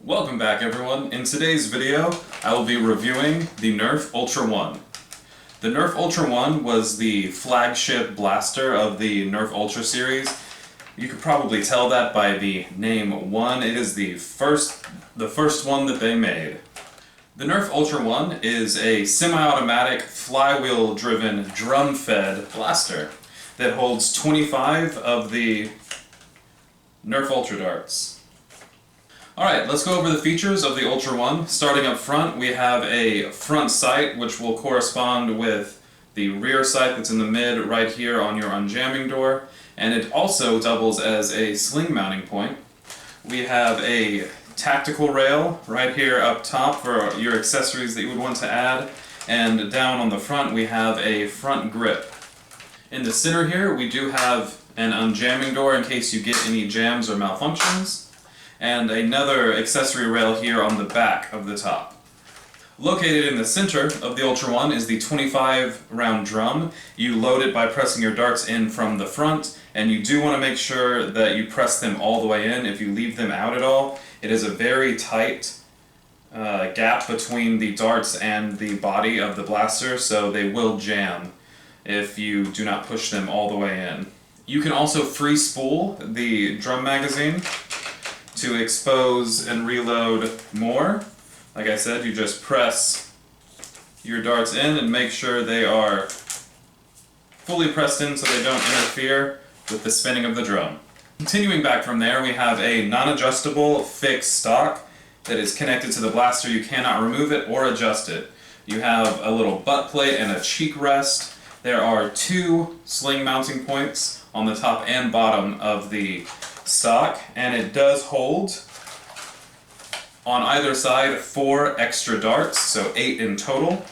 Welcome back everyone. In today's video, I will be reviewing the Nerf Ultra One. The Nerf Ultra One was the flagship blaster of the Nerf Ultra series. You could probably tell that by the name One. It is the first one that they made. The Nerf Ultra One is a semi-automatic, flywheel-driven, drum-fed blaster that holds 25 of the Nerf Ultra darts. Alright, let's go over the features of the Ultra One. Starting up front, we have a front sight, which will correspond with the rear sight that's in the mid right here on your unjamming door, and it also doubles as a sling mounting point. We have a tactical rail right here up top for your accessories that you would want to add, and down on the front we have a front grip. In the center here, we do have an unjamming door in case you get any jams or malfunctions, and another accessory rail here on the back of the top. Located in the center of the Ultra One is the 25 round drum. You load it by pressing your darts in from the front, and you do want to make sure that you press them all the way in. If you leave them out at all, it is a very tight gap between the darts and the body of the blaster, so they will jam if you do not push them all the way in. You can also free spool the drum magazine to expose and reload more. Like I said, you just press your darts in and make sure they are fully pressed in so they don't interfere with the spinning of the drum. Continuing back from there, we have a non-adjustable fixed stock that is connected to the blaster. You cannot remove it or adjust it. You have a little butt plate and a cheek rest. There are two sling mounting points on the top and bottom of the stock, and it does hold on either side 4 extra darts, so 8 in total.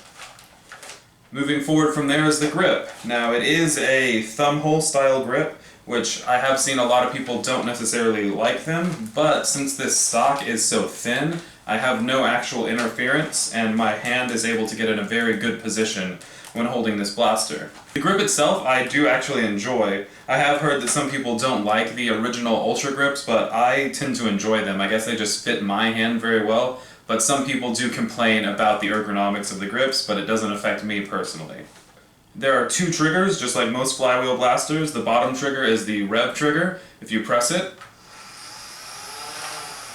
Moving forward from there is the grip. Now it is a thumb hole style grip, which I have seen a lot of people don't necessarily like them, but since this stock is so thin, I have no actual interference and my hand is able to get in a very good position when holding this blaster. The grip itself I do actually enjoy. I have heard that some people don't like the original Ultra grips, but I tend to enjoy them. I guess they just fit my hand very well, but some people do complain about the ergonomics of the grips, but it doesn't affect me personally. There are 2 triggers, just like most flywheel blasters. The bottom trigger is the rev trigger. If you press it,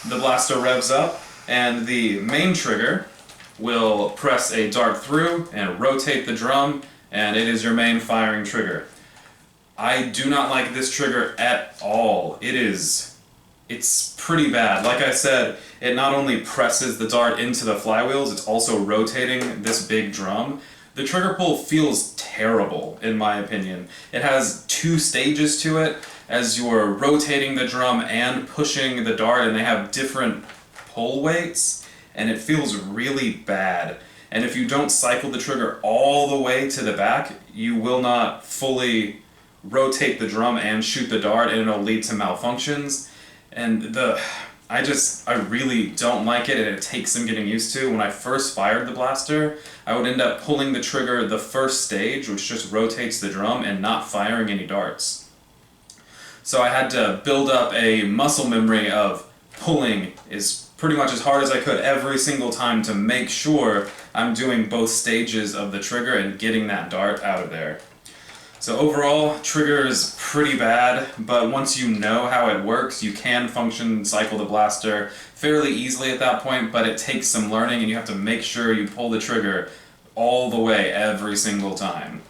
the blaster revs up, and the main trigger will press a dart through and rotate the drum, and it is your main firing trigger. I do not like this trigger at all. It's pretty bad. Like I said, it not only presses the dart into the flywheels, it's also rotating this big drum. The trigger pull feels terrible, in my opinion. It has 2 stages to it, as you're rotating the drum and pushing the dart, and they have different pull weights, and it feels really bad. And if you don't cycle the trigger all the way to the back, you will not fully rotate the drum and shoot the dart, and it'll lead to malfunctions. And I really don't like it, and it takes some getting used to. When I first fired the blaster, I would end up pulling the trigger the first stage, which just rotates the drum, and not firing any darts. So I had to build up a muscle memory of pulling pretty much as hard as I could every single time to make sure I'm doing both stages of the trigger and getting that dart out of there. So overall, trigger is pretty bad, but once you know how it works, you can cycle the blaster fairly easily at that point, but it takes some learning and you have to make sure you pull the trigger all the way every single time.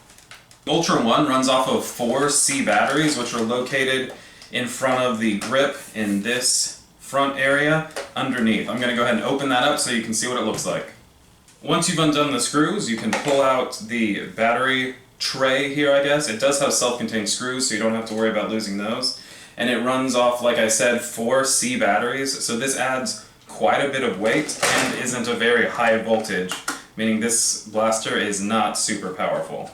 Ultra One runs off of 4 C batteries, which are located in front of the grip in this front area underneath. I'm going to go ahead and open that up so you can see what it looks like. Once you've undone the screws, you can pull out the battery tray here, I guess. It does have self-contained screws, so you don't have to worry about losing those. And it runs off, like I said, 4 C batteries, so this adds quite a bit of weight and isn't a very high voltage, meaning this blaster is not super powerful.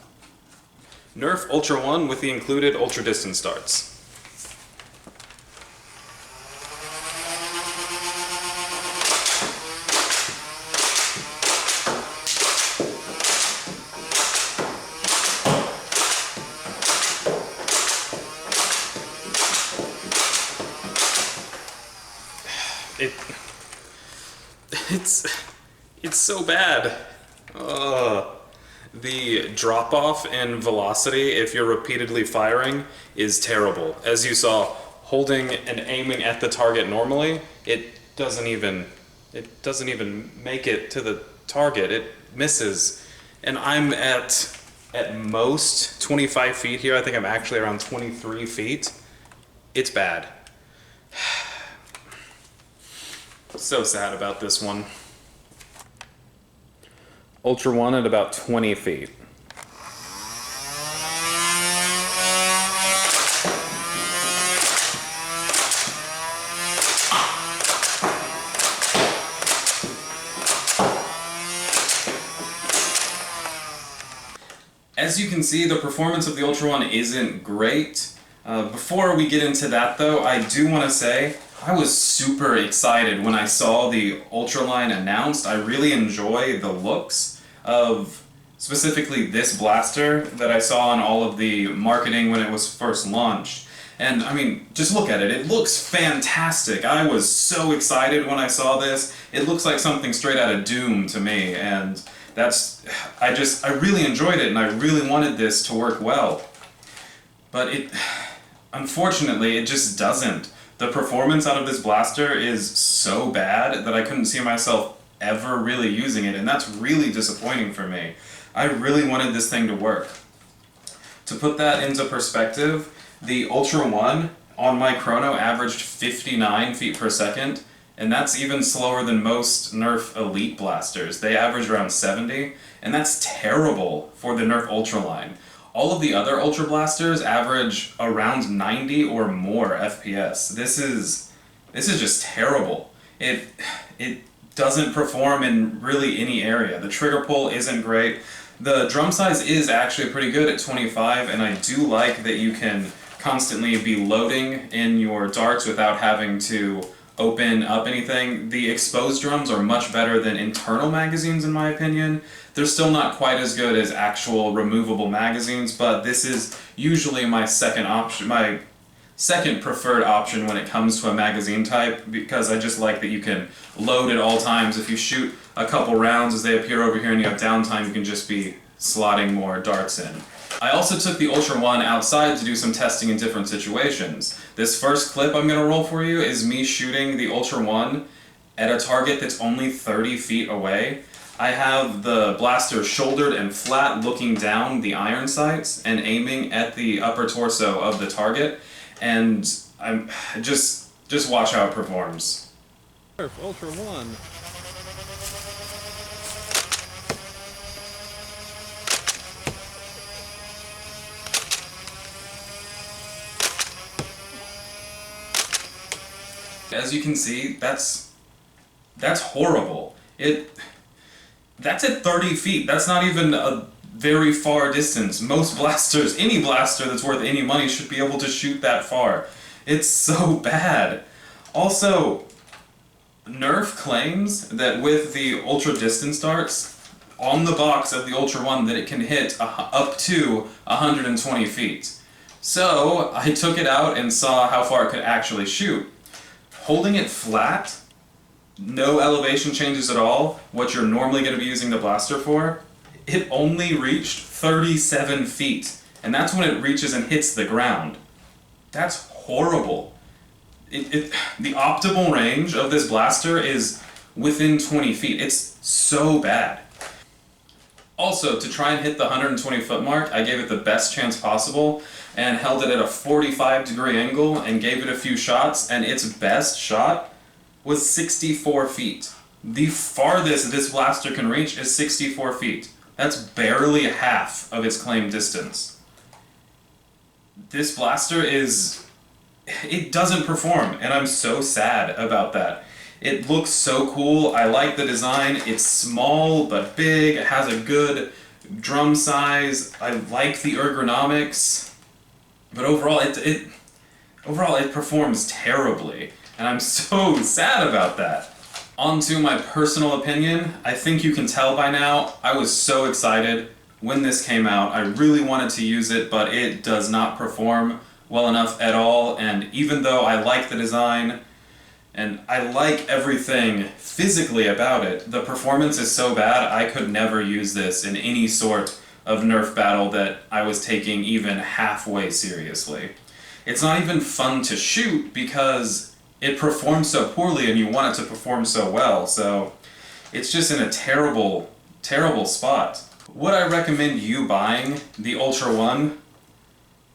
Nerf Ultra One with the included ultra distance darts. It's so bad. The drop-off in velocity, if you're repeatedly firing, is terrible. As you saw, holding and aiming at the target normally, it doesn't even make it to the target. It misses. And I'm at most 25 feet here. I think I'm actually around 23 feet. It's bad. So sad about this one. Ultra One at about 20 feet. As you can see, the performance of the Ultra One isn't great. Before we get into that though, I do want to say I was super excited when I saw the Ultra line announced. I really enjoy the looks of specifically this blaster that I saw on all of the marketing when it was first launched. And I mean, just look at it. It looks fantastic. I was so excited when I saw this. It looks like something straight out of Doom to me, and I really enjoyed it, and I really wanted this to work well. But unfortunately, it just doesn't. The performance out of this blaster is so bad that I couldn't see myself ever really using it, and that's really disappointing for me. I really wanted this thing to work. To put that into perspective, the Ultra One on my chrono averaged 59 feet per second, and that's even slower than most Nerf Elite blasters. They average around 70, and that's terrible for the Nerf Ultra line. All of the other Ultra blasters average around 90 or more FPS. This is just terrible. It doesn't perform in really any area. The trigger pull isn't great. The drum size is actually pretty good at 25, and I do like that you can constantly be loading in your darts without having to open up anything. The exposed drums are much better than internal magazines in my opinion. They're still not quite as good as actual removable magazines, but this is usually my second option, my second preferred option when it comes to a magazine type, because I just like that you can load at all times. If you shoot a couple rounds as they appear over here and you have downtime, you can just be slotting more darts in. I also took the Ultra One outside to do some testing in different situations. This first clip I'm going to roll for you is me shooting the Ultra One at a target that's only 30 feet away. I have the blaster shouldered and flat looking down the iron sights and aiming at the upper torso of the target, and I'm just watch how it performs. Nerf Ultra One. As you can see, that's horrible. That's at 30 feet. That's not even a very far distance. Most blasters, any blaster that's worth any money should be able to shoot that far. It's so bad. Also, Nerf claims that with the ultra distance darts, on the box of the Ultra One, that it can hit up to 120 feet. So I took it out and saw how far it could actually shoot. Holding it flat, no elevation changes at all, what you're normally going to be using the blaster for, it only reached 37 feet. And that's when it reaches and hits the ground. That's horrible. The optimal range of this blaster is within 20 feet. It's so bad. Also, to try and hit the 120 foot mark, I gave it the best chance possible and held it at a 45-degree angle and gave it a few shots, and its best shot was 64 feet. The farthest this blaster can reach is 64 feet. That's barely half of its claimed distance. This blaster it doesn't perform, and I'm so sad about that. It looks so cool. I like the design. It's small but big. It has a good drum size. I like the ergonomics. But overall, it performs terribly, and I'm so sad about that. On to my personal opinion. I think you can tell by now, I was so excited when this came out. I really wanted to use it, but it does not perform well enough at all, and even though I like the design, and I like everything physically about it. The performance is so bad, I could never use this in any sort of Nerf battle that I was taking even halfway seriously. It's not even fun to shoot because it performs so poorly and you want it to perform so well, so it's just in a terrible, terrible spot. Would I recommend you buying the Ultra One?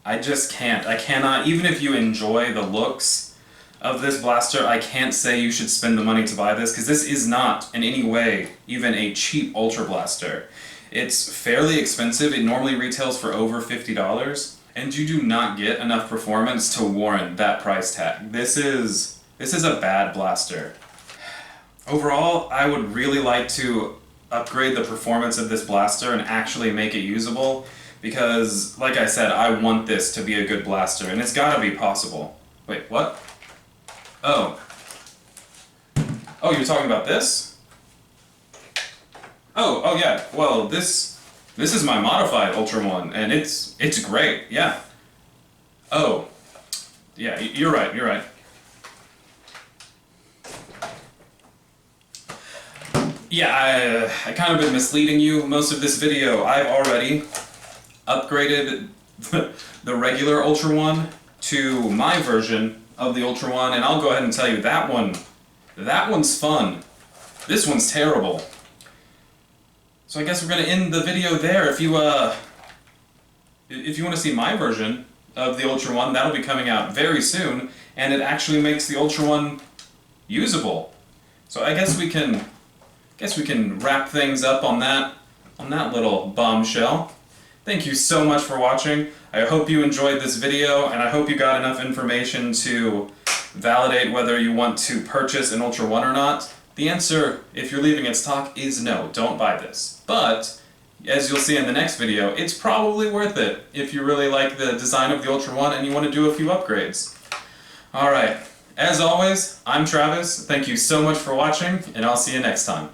I just can't. I cannot. Even if you enjoy the looks of this blaster, I can't say you should spend the money to buy this, because this is not in any way even a cheap Ultra Blaster. It's fairly expensive. It normally retails for over $50, and you do not get enough performance to warrant that price tag. This is a bad blaster. Overall, I would really like to upgrade the performance of this blaster and actually make it usable, because, like I said, I want this to be a good blaster, and it's gotta be possible. Wait, what? Oh. Oh, you're talking about this? Oh yeah, well, this is my modified Ultra One, and it's great, yeah. Oh. Yeah, you're right. Yeah, I kind of been misleading you most of this video. I've already upgraded the regular Ultra One to my version of the Ultra One, and I'll go ahead and tell you that one's fun. This one's terrible. So I guess we're gonna end the video there. If you want to see my version of the Ultra One, that'll be coming out very soon, and it actually makes the Ultra One usable. So I guess we can wrap things up on that little bombshell. Thank you so much for watching. I hope you enjoyed this video, and I hope you got enough information to validate whether you want to purchase an Ultra One or not. The answer, if you're leaving its talk, is no, don't buy this. But, as you'll see in the next video, it's probably worth it if you really like the design of the Ultra One and you want to do a few upgrades. Alright, as always, I'm Travis. Thank you so much for watching, and I'll see you next time.